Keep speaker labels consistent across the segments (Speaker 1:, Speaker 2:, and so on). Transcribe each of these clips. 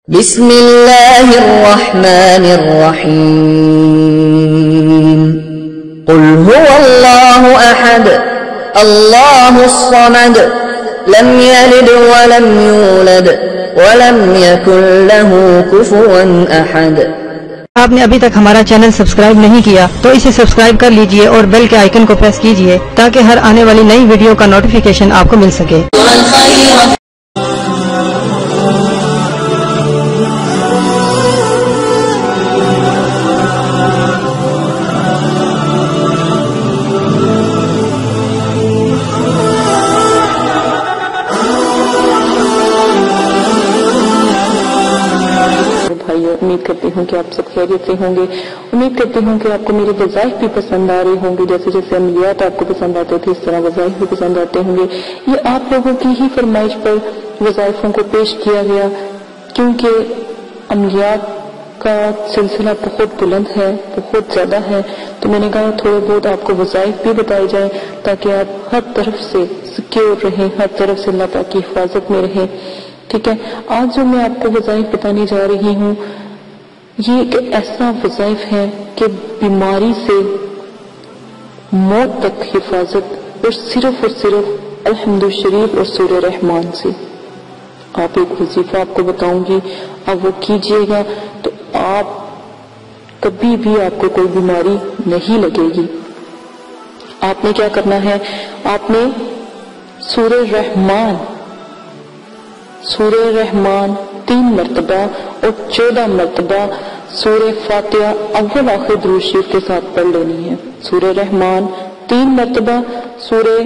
Speaker 1: بسم اللہ الرحمن الرحیم قل هو اللہ احد اللہ الصمد لم یلد ولم یولد ولم یکن له کفوا احد۔
Speaker 2: آپ نے ابھی تک ہمارا چینل سبسکرائب نہیں کیا تو اسے سبسکرائب کر لیجئے اور بیل کے آئیکن کو پریس کیجئے تاکہ ہر آنے والی نئی ویڈیو کا نوٹیفیکیشن آپ کو مل سکے۔
Speaker 3: امید کرتی ہوں کہ آپ سب خیریت سے ہوں گے۔ امید کرتی ہوں کہ آپ کو میرے وظائف بھی پسند آ رہے ہوں گے، جیسے جیسے عملیات آپ کو پسند آتے تھے اس طرح وظائف بھی پسند آتے ہوں گے۔ یہ آپ لوگوں کی ہی فرمائش پر وظائفوں کو پیش کیا گیا، کیونکہ عملیات کا سلسلہ بہت بلند ہے، بہت زیادہ ہے، تو میں نے کہا تھوڑے بہت آپ کو وظائف بھی بتائے جائیں تاکہ آپ ہر طرف سے سکیور رہیں، ہر طرف سے اللہ پاک کی حفاظت میں رہیں۔ ٹھیک ہے، آج جو میں آپ کو وظائف بتانے جا رہی ہوں یہ ایک ایسا وظائف ہے کہ بیماری سے موت تک حفاظت، اور صرف الحمد شریف اور سورہ رحمان سے۔ آپ ایک وظیفہ آپ کو بتاؤں گی، اب وہ کیجئے گا تو آپ کبھی بھی آپ کو کوئی بیماری نہیں لگے گی۔ آپ نے کیا کرنا ہے، آپ نے سورہ رحمان 3 مرتبہ اور 14 مرتبہ سورہ فاتحہ اول آخر درود شریف کے ساتھ پڑھ لینی ہے۔ سورہ رحمان 3 مرتبہ، سورہ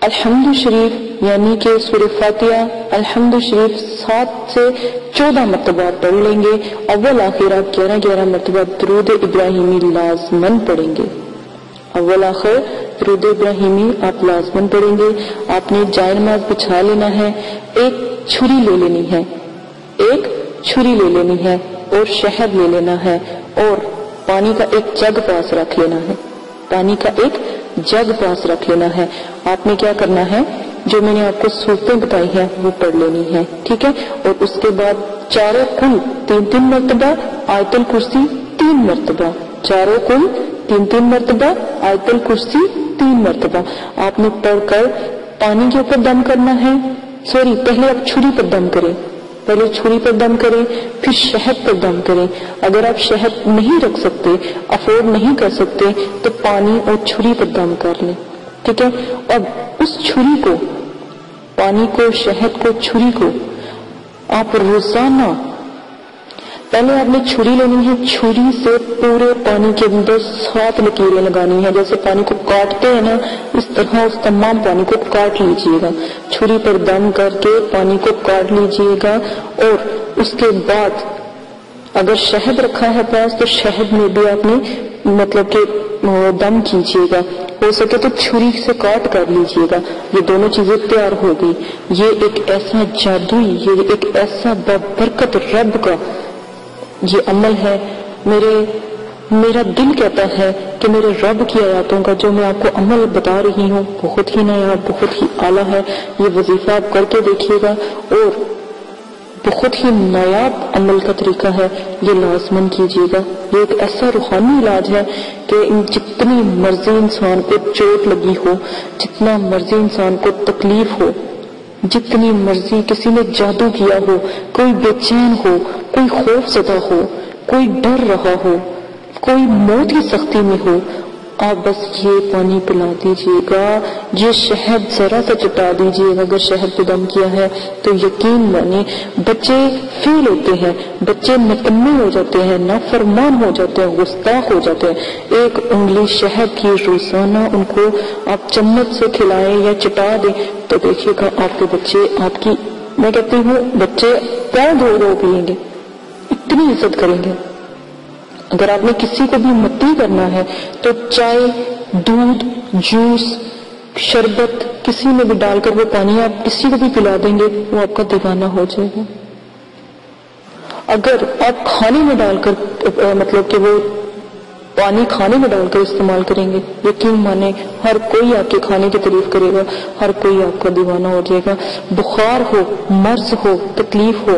Speaker 3: الحمد شریف یعنی کہ سورہ فاتحہ الحمد شریف 7 سے 14 مرتبہ پڑھ لیں گے۔ اول آخر آپ 11 مرتبہ درود ابراہیمی لازمن پڑھیں گے۔ اول آخر درود ابراہیمی آپ لازمن پڑھیں گے۔ آپ نے جائے نماز بچھا لینا ہے، ایک چھری لے لینی ہے اور شہد لے لینا ہے، اور پانی کا ایک جگ پاس رکھ لینا ہے۔ آپ نے کیا کرنا ہے، جو میں نے آپ کو صورتیں بتائی ہیں وہ پڑھ لینی ہے، ٹھیک ہے۔ اور اس کے بعد چاروں کل 3 مرتبہ آیت الکرسی 3 مرتبہ، چاروں کل 3 مرتبہ آیت الکرسی 3 مرتبہ آپ نے پڑھ کر پانی کے اوپر دم کرنا ہے۔ پہلے آپ چھری پر دم کریں، پھر شہد پر دم کریں۔ اگر آپ شہد نہیں رکھ سکتے، افورڈ نہیں کر سکتے، تو پانی اور چھری پر دم کر لیں، ٹھیک ہے۔ اب اس چھری کو، پانی کو، شہد کو، چھری کو آپ روزانہ، پہلے آپ نے چھری لینی ہے، چھری سے پورے پانی کے اندر 7 لکیریں لگانی ہیں، جیسے پانی کو کاٹتے ہیں نا، اس طرح اس تمام پانی کو کاٹ لیجئے گا۔ چھری پر دم کر کے پانی کو کاٹ لیجئے گا، اور اس کے بعد اگر شہد رکھا ہے پاس تو شہد میں بھی آپ نے مطلب کہ دم کیجئے گا، ہو سکے تو چھری سے کاٹ کر لیجئے گا۔ یہ دونوں چیزیں تیار ہو گئی۔ یہ ایک ایسا جادوئی، یہ ایک ایسا بابرکت رب کا یہ عمل ہے۔ میرا دل کہتا ہے کہ میرے رب کی آیاتوں کا جو میں آپ کو عمل بتا رہی ہوں بہت ہی نیا، بہت ہی اعلیٰ ہے۔ یہ وظیفہ آپ کر کے دیکھیے گا، اور بہت ہی نایاب عمل کا طریقہ ہے، یہ لازمن کیجیے گا۔ یہ ایک ایسا روحانی علاج ہے کہ جتنی مرضی انسان کو چوٹ لگی ہو، جتنا مرضی انسان کو تکلیف ہو، جتنی مرضی کسی نے جادو کیا ہو، کوئی بے چین ہو، کوئی خوف زدہ ہو، کوئی ڈر رہا ہو، کوئی موت کی سختی میں ہو، آپ بس یہ پانی پلا دیجئے گا، یہ شہد ذرا سا چٹا دیجئے گا۔ اگر شہد پہ دم کیا ہے تو یقین مانے بچے فیل ہوتے ہیں، بچے نکمے ہو جاتے ہیں، نافرمان ہو جاتے ہیں، گستاخ ہو جاتے ہیں۔ 1 انگلی شہد کی روزانہ ان کو آپ چمچ سے کھلائیں یا چٹا دیں تو دیکھیے گا آپ کے بچے، آپ کی، میں کہتی ہوں بچے پیر دھو پیئیں گے، اتنی عزت کریں گے۔ اگر آپ نے کسی کو بھی متی کرنا ہے تو چائے، دودھ، جوس، شربت کسی میں بھی ڈال کر وہ پانی آپ کسی کو بھی پلا دیں گے، وہ آپ کا دیوانہ ہو جائے گا۔ اگر آپ کھانے میں ڈال کر مطلب کہ وہ پانی کھانے میں ڈال کر استعمال کریں گے، یقین مانے ہر کوئی آپ کے کھانے کی تعریف کرے گا، ہر کوئی آپ کا دیوانہ ہو جائے گا۔ بخار ہو، مرض ہو، تکلیف ہو،